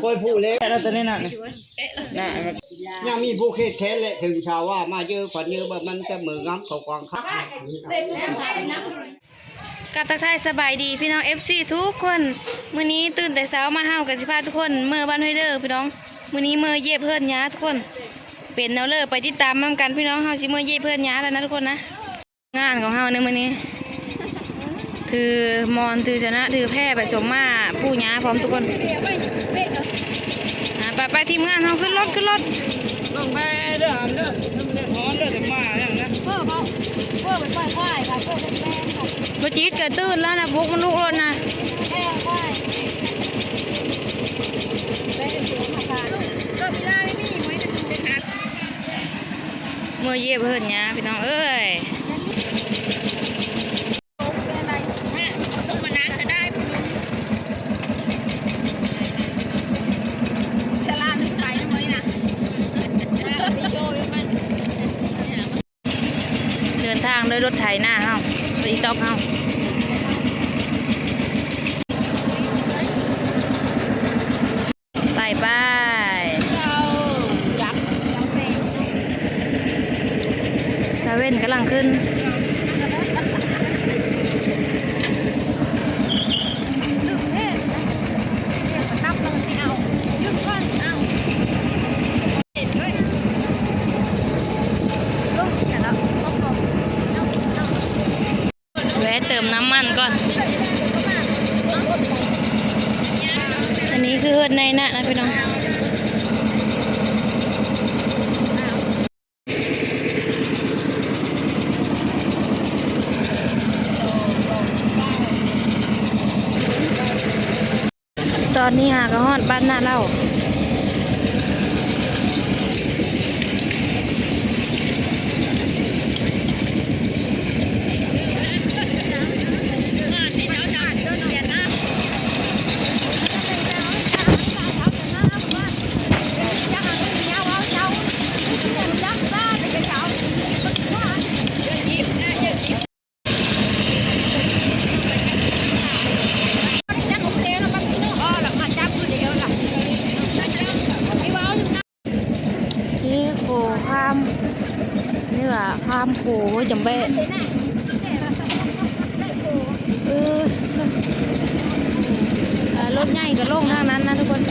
คอยพูดเลยแล้วตัวนี้น่ะน่ะ ยังมีผู้เคสแค้นเลยถึงชาวว่ามาเยอะฝันเยอะแบบมันจะมืองำเขากองข้ากับทักทายสบายดีพี่น้อง FC ทุกคนมื้อนี้ตื่นแต่เช้ามาเฮากับสิพาทุกคนเมื่อบ้านห้วยเด้อพี่น้องมื้อนี้เมื่อเย็บเพิ่นหญ้าทุกคนเป็นแนวเลิกไปติดตามนำกันพี่น้องเฮาสิเมื่อเย็บเพิ่นหญ้าแล้วนะทุกคนนะงานของเฮาในมื้อนี้ถือมอนถือชนะถือแพร่ไปสมมาผู้หญ้าพร้อมทุกคนไปทีมงานเฮาขึ้นรถลงไปเด้อเด้อฮอนเด้อจะมาอย่างนั้นเพิ่นเป็นควายค่ะเพิ่นเป็นแม่ค่ะบ่จิตก็ตื่นแล้วนะบุกมันลุกรถนะแม่ควายก็มีได้ไม่มีไว้นะเป็นอัดเมื่อเย็บเพิ่นหญ้าพี่น้องเอ้ยเดินทางด้วยรถไถหน้าเฮาไปอีต๊อกเฮาไปตะเว้นกำลังขึ้นแวะเติมน้ำมันก่อนอันนี้คือเฮือนในนะพี่น้องตอนนี้หากระหอดบ้านหน้าเล่านี่โคข้ามนี่ว่าข้ามโคจำเบ้รถใหญ่กับโล่งทางนั้นนะทุกคน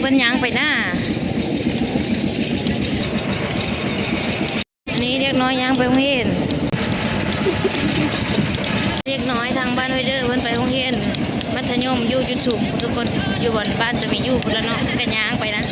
เปิ้นยางไปหน้าอันนี้เรียกน้อยยางไปโรงเรียนเรียกน้อยทางบ้านห้วยเด้อเพิ่นไปโรงเรียนมัธยมอยู่จุดสูงทุกคนอยู่บนบ้านจะมีอยู่พุ่นละเนาะกันยางไปนะ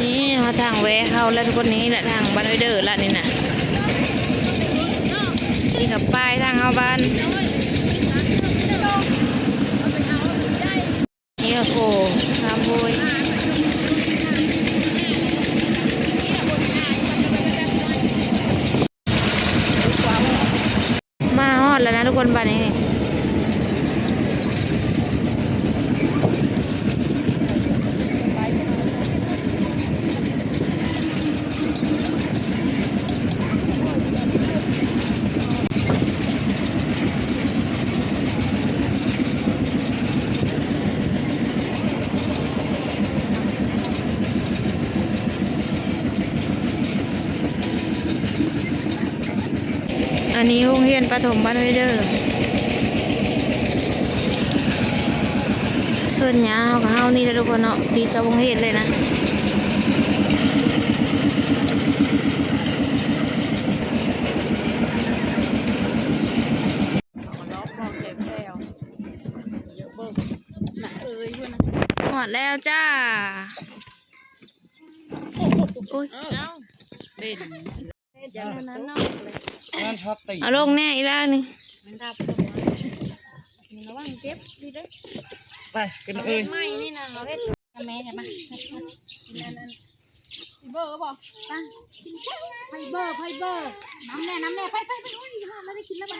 นี่มาทางแวะเข้าแล้วทุกคนนี้แหละทางบ้านห้วยเด้อละนี่นะนี่กับป้ายทางเข้าบ้านนี่ก็โคข้ามโวยมาฮอดแล้วนะทุกคนบ้านนี้ นนี้โรงเรียนประถมบ้านห้วยเด้อเพิ่นหญ้าเฮากับเฮานี่แหละทุกคนเนาะติดกับโรงเรียนเลยนะหมดแล้วจ้าโอ้ย งานชอบตี เอาลงแน่อีล่านี่ ไปกันเอ้ย ไม่นี่นะเราเฮ็ดแม่ใช่ปะ เบอร์บอกตั้งกินไฟเบอร์น้ำแน่ไปอุ้ยห้าไม่ได้กินแล้วบ้า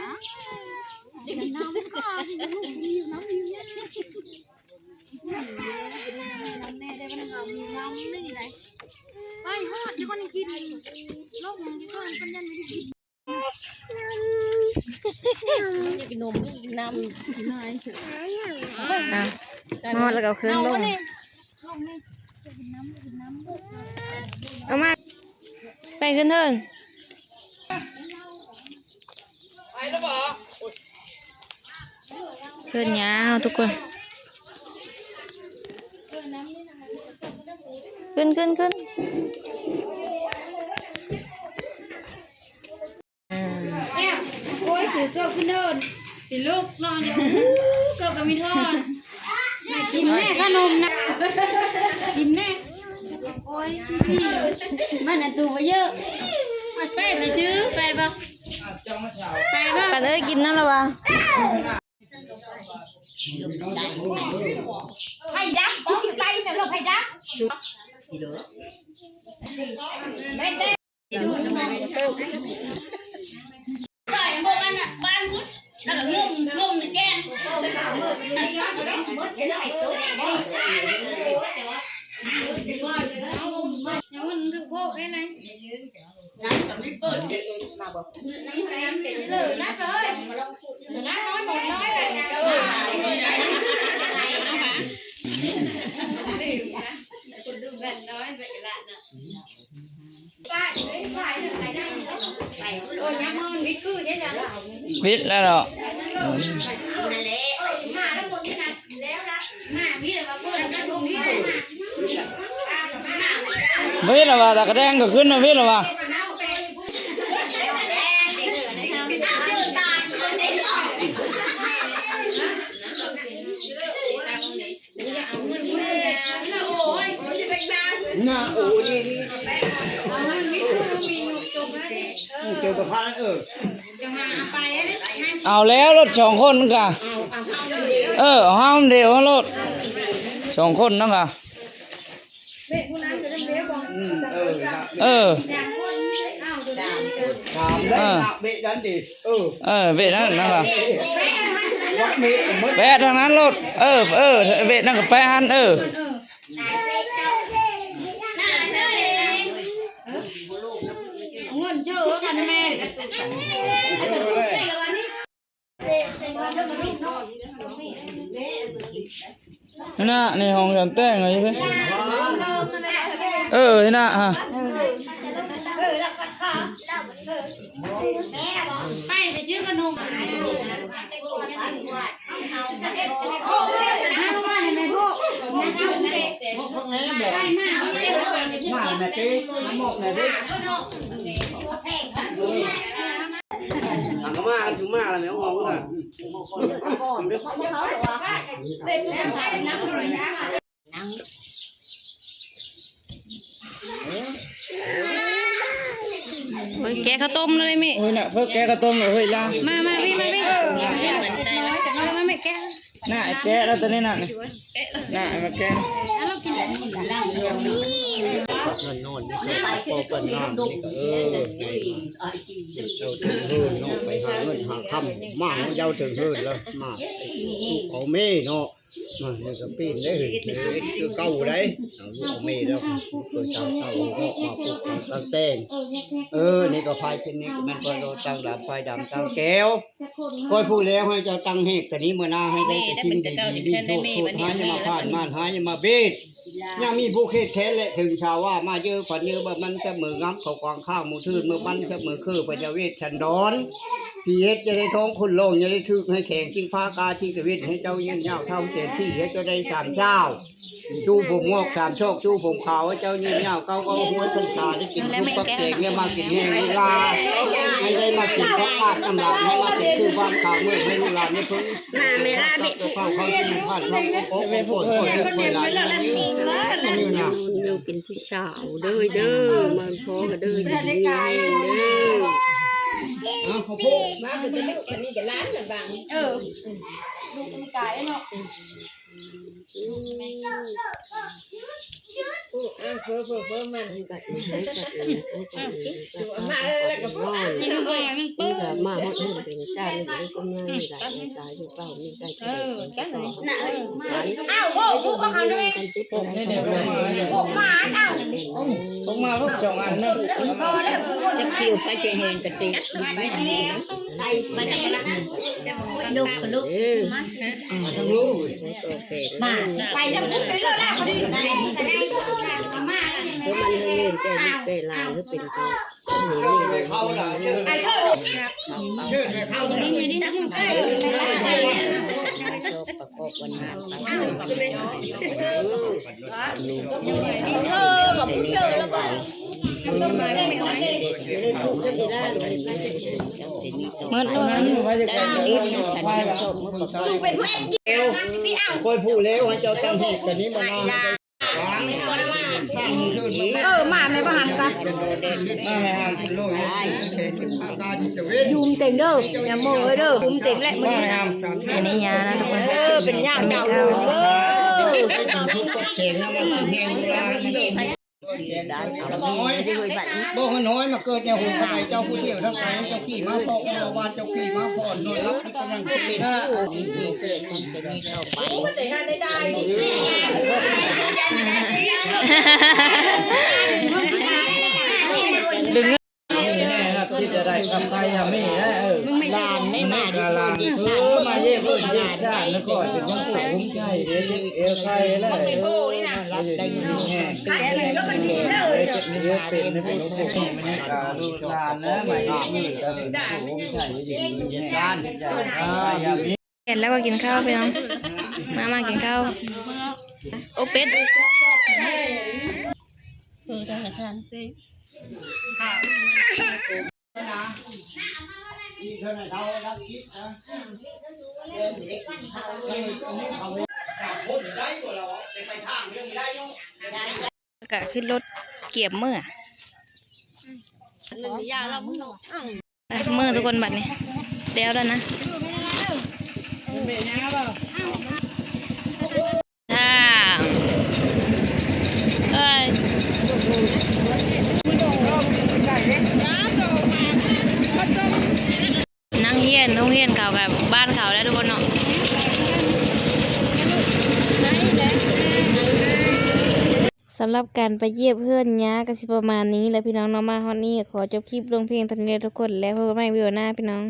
น้ำก็ที่ลูกมีน้ำมีเนี่ยน้ำแน่ได้บ้างน้ำมีน้ำไม่ดีไหนไปฮอดจะคนกินโลกยังจะซ่อนกันยันไม่ได้กินจะกินนมกินน้ำนาย มาแล้วก็เอาเครื่องลงเอามาไปขึ้นเถิน ไปแล้วบ่ ขึ้นหญ้าเฮาทุกคนขึ้นโอ้ยถือเกลือขึ้นเดินสิลูกนอนอยู่เกลือกับมีทอดกินแน่ขนมนะกินแน่โอ้ยพี่มันน่ะตัวเยอะไปซื้อไปบ่ไปบ่ กันเอ้ยกินน้ำละวะ ไผ่ดักต้องอยู่ใต้เนี่ยเราไผ่ดักได้ดูมันต่อยพวกนั้นอ่ะบ้านพุทธแล้วก็งมในแกนมันถึงพวกได้ไหนน้ำกับไม่เปิดมาบอกน้ำแข็งเลยน้ำเลยน้ำน้อยหมดน้อยเลยคนดูแบบน้อยแบบละนะป้าเอ้ยป้าเนี่ยใครได้โอ้ยยังมันวิคือใช่ไหม วิทย์แล้วเหรอ นั่นแหละมาแล้วคนที่นั่นแล้วละมาพี่เลยมาเปิดกระทงนี่เลยมา วิทย์แล้วว่าตะกระแดงก็ขึ้นนะวิทย์แล้วว่า น่าโอ้นี่เจอกับพระเอาแล้วรถสองคนนั่นกะเอาห้ามเดียวรถสองคนนั่นกะถามได้เบะดันดิเวทนั่นนั่นกะ วัดเมฆมด แปะทางนั้นรถเวทนั่นก็แปะหันเงินเยอะกันแม่ น่ะในห้องยันแต่งอะไรพี่นี่น่ะฮะ ไปซื้อขนมมาแม่เต้หมอกแม่เต้มาถึงมาแล้วแม่งงอ่ะ โอ้ยแกข้าวต้มเลยมิ โอ้ยน่ะเพิ่งแกกระต้มเลยเฮ้ยล่ะ มาพี่มาไม่แก น่ะแกแล้วตัวนี้น่ะมาแก นอนนี่ก็พอเป็นน้ำนี่ก็เจ้าถึงเฮือนเนาะไปหาเงินหาคำมาเจ้าถึงเฮือนแล้วมาเขาเม่เนาะนี่ก็ปีนได้เห็นคือเก่าได้เอาเม่แล้วตัวเจ้าเก่าก็มาปลูกตั้งแต่งนี่ก็ไฟเป็นนี่มันก็เราตั้งดำไฟดำตั้งแก้วค่อยพูดแล้วให้เจ้าตั้งเหตุแต่นี้เมื่อหน้าให้ได้แต่ทิ้งดีๆโทษหายมาผ่านม่านหายมาเบ็ดยังมีผู้เคสแค้นและถึงชาวว่ามาเยอะฝันเยอะแบบมันจะมืองับเขากวางข้าวมูทืนมือมันจะมือคือปัญญาเวทชันดอน พี่เฮ็ดจะได้ท้องคนโลงจะได้ทึกให้แข็งชิงฟ้ากาชิงกระวิดให้เจ้ายืนยาวเท่าเศษที่เฮ็ดจะได้3 เช้าจู้ผมงอก3 โชคจู้ผมขาวให้เจ้ายืนยาวเก้าก็หัวพันชาได้กินทุกปักเก่งเนี่ยมากินแห้งเวลาให้ได้มากินข้าวกาดน้ำลายให้มากินคือความขาวเมื่อให้ลูกหลานได้พ้นเวลาเบ็ดข้าวเขากินข้าวเขาโอ้โหโอ้โหเวลานี่นะ เราเป็นผู้สาวเด้อเด้อมันพอก็เด้ออยู่นี่เด้อ เอาเขาพูด มาเป็นเล็กอันนี้จะล้านน่ะบางลูกมันกายเนาะเฟ้อมัน กัดให้กัดมาแล้วก็พูดกินก่อนมันเปิ้ล มาฮอดให้เป็นชาติเลยก็ง่ายได้ตายอยู่เปล่ามีใจจังเลยอ้าวโอ้กูก็ทำได้กันจิ๊บอะไรพวกมาอ้าว ต้องมาลูก2 อันนะ จะคิวไปเชียงแหงกันติมาจากละลูกลูก ทั้งลูก มาไปแล้วขึ้นไปแล้วล่ะเขาดีไหนก็ได้มาเพราะมันให้เล่นแก่ลูกแก่หลานหรือเป็นตัวนี่ เข้าละเชื่อเข้า นี่ไงนี่นะมันใกล้ ชอบประกอบวันนี้ กับผู้เชี่ยวแล้วก็ต้นไม้ไม่ไหว ได้ถูกก็ดีแล้ว เมื่อนั้น ไว้จะกันเด้อไว้แบบ เอวคอยผู้เลี้ยวให้เจ้าตั้งเหตุแต่นี้มานาสร้างขึ้นมา มาในบ้านกัน มาแม่ฮัม โลกนี้การจะเว้น ยุมเต็งเด้ออย่าโม่เด้อยุมเต็งแหละมัน มาแม่ฮัม อันนี้ยานะทุกคน เป็นย่างเจ้าเลย ทุกกฎเข่งนะมันแห้งเวลาน้อยบ่น้อยมาเกิดเนี่ยหูไปเจ้าผู้เที่ยวทั้งไปเจ้าขี่มาพอกเมื่อวานเจ้าขี่มาพอดนอนรับกำลังกิน ดึง นี่แน่ครับที่จะได้กับใครทำนี่นะมึงไม่ใช่ไม่มาดิลานมาเย่เพื่อนเย่ชาติแล้วก็เป็นยังผู้คุ้มใจเอวใครแล้วรับได้ยินแง่แกเลยก็มันดีเลยจะมีเยอะเป็นนะเป็นผู้นี่มันนี่ลูกลานนะมาเย่มือจะเป็นผู้คุ้มใจอยู่ในชาติอย่ามี เห็นแล้วก็กินข้าวไปน้องมากินข้าวโอเป็ด ก็ขึ้นรถเกียบเมื่อเมื่อทุกคนบัดนี้เดี๋ยวแล้วนะถ้าเอ้ยนั่งเฮียนโรงเรียนเขากับบ้านเขาแล้วทุกคนเนาะสำหรับการไปเยี่ยมเพื่อนย้าก็สิประมาณนี้แหละพี่น้องเนาะมาฮอดนี้ขอจบคลิปลงเพลงตอนนี้ทุกคนแล้วพบกันใหม่วิดีโอหน้าพี่น้อง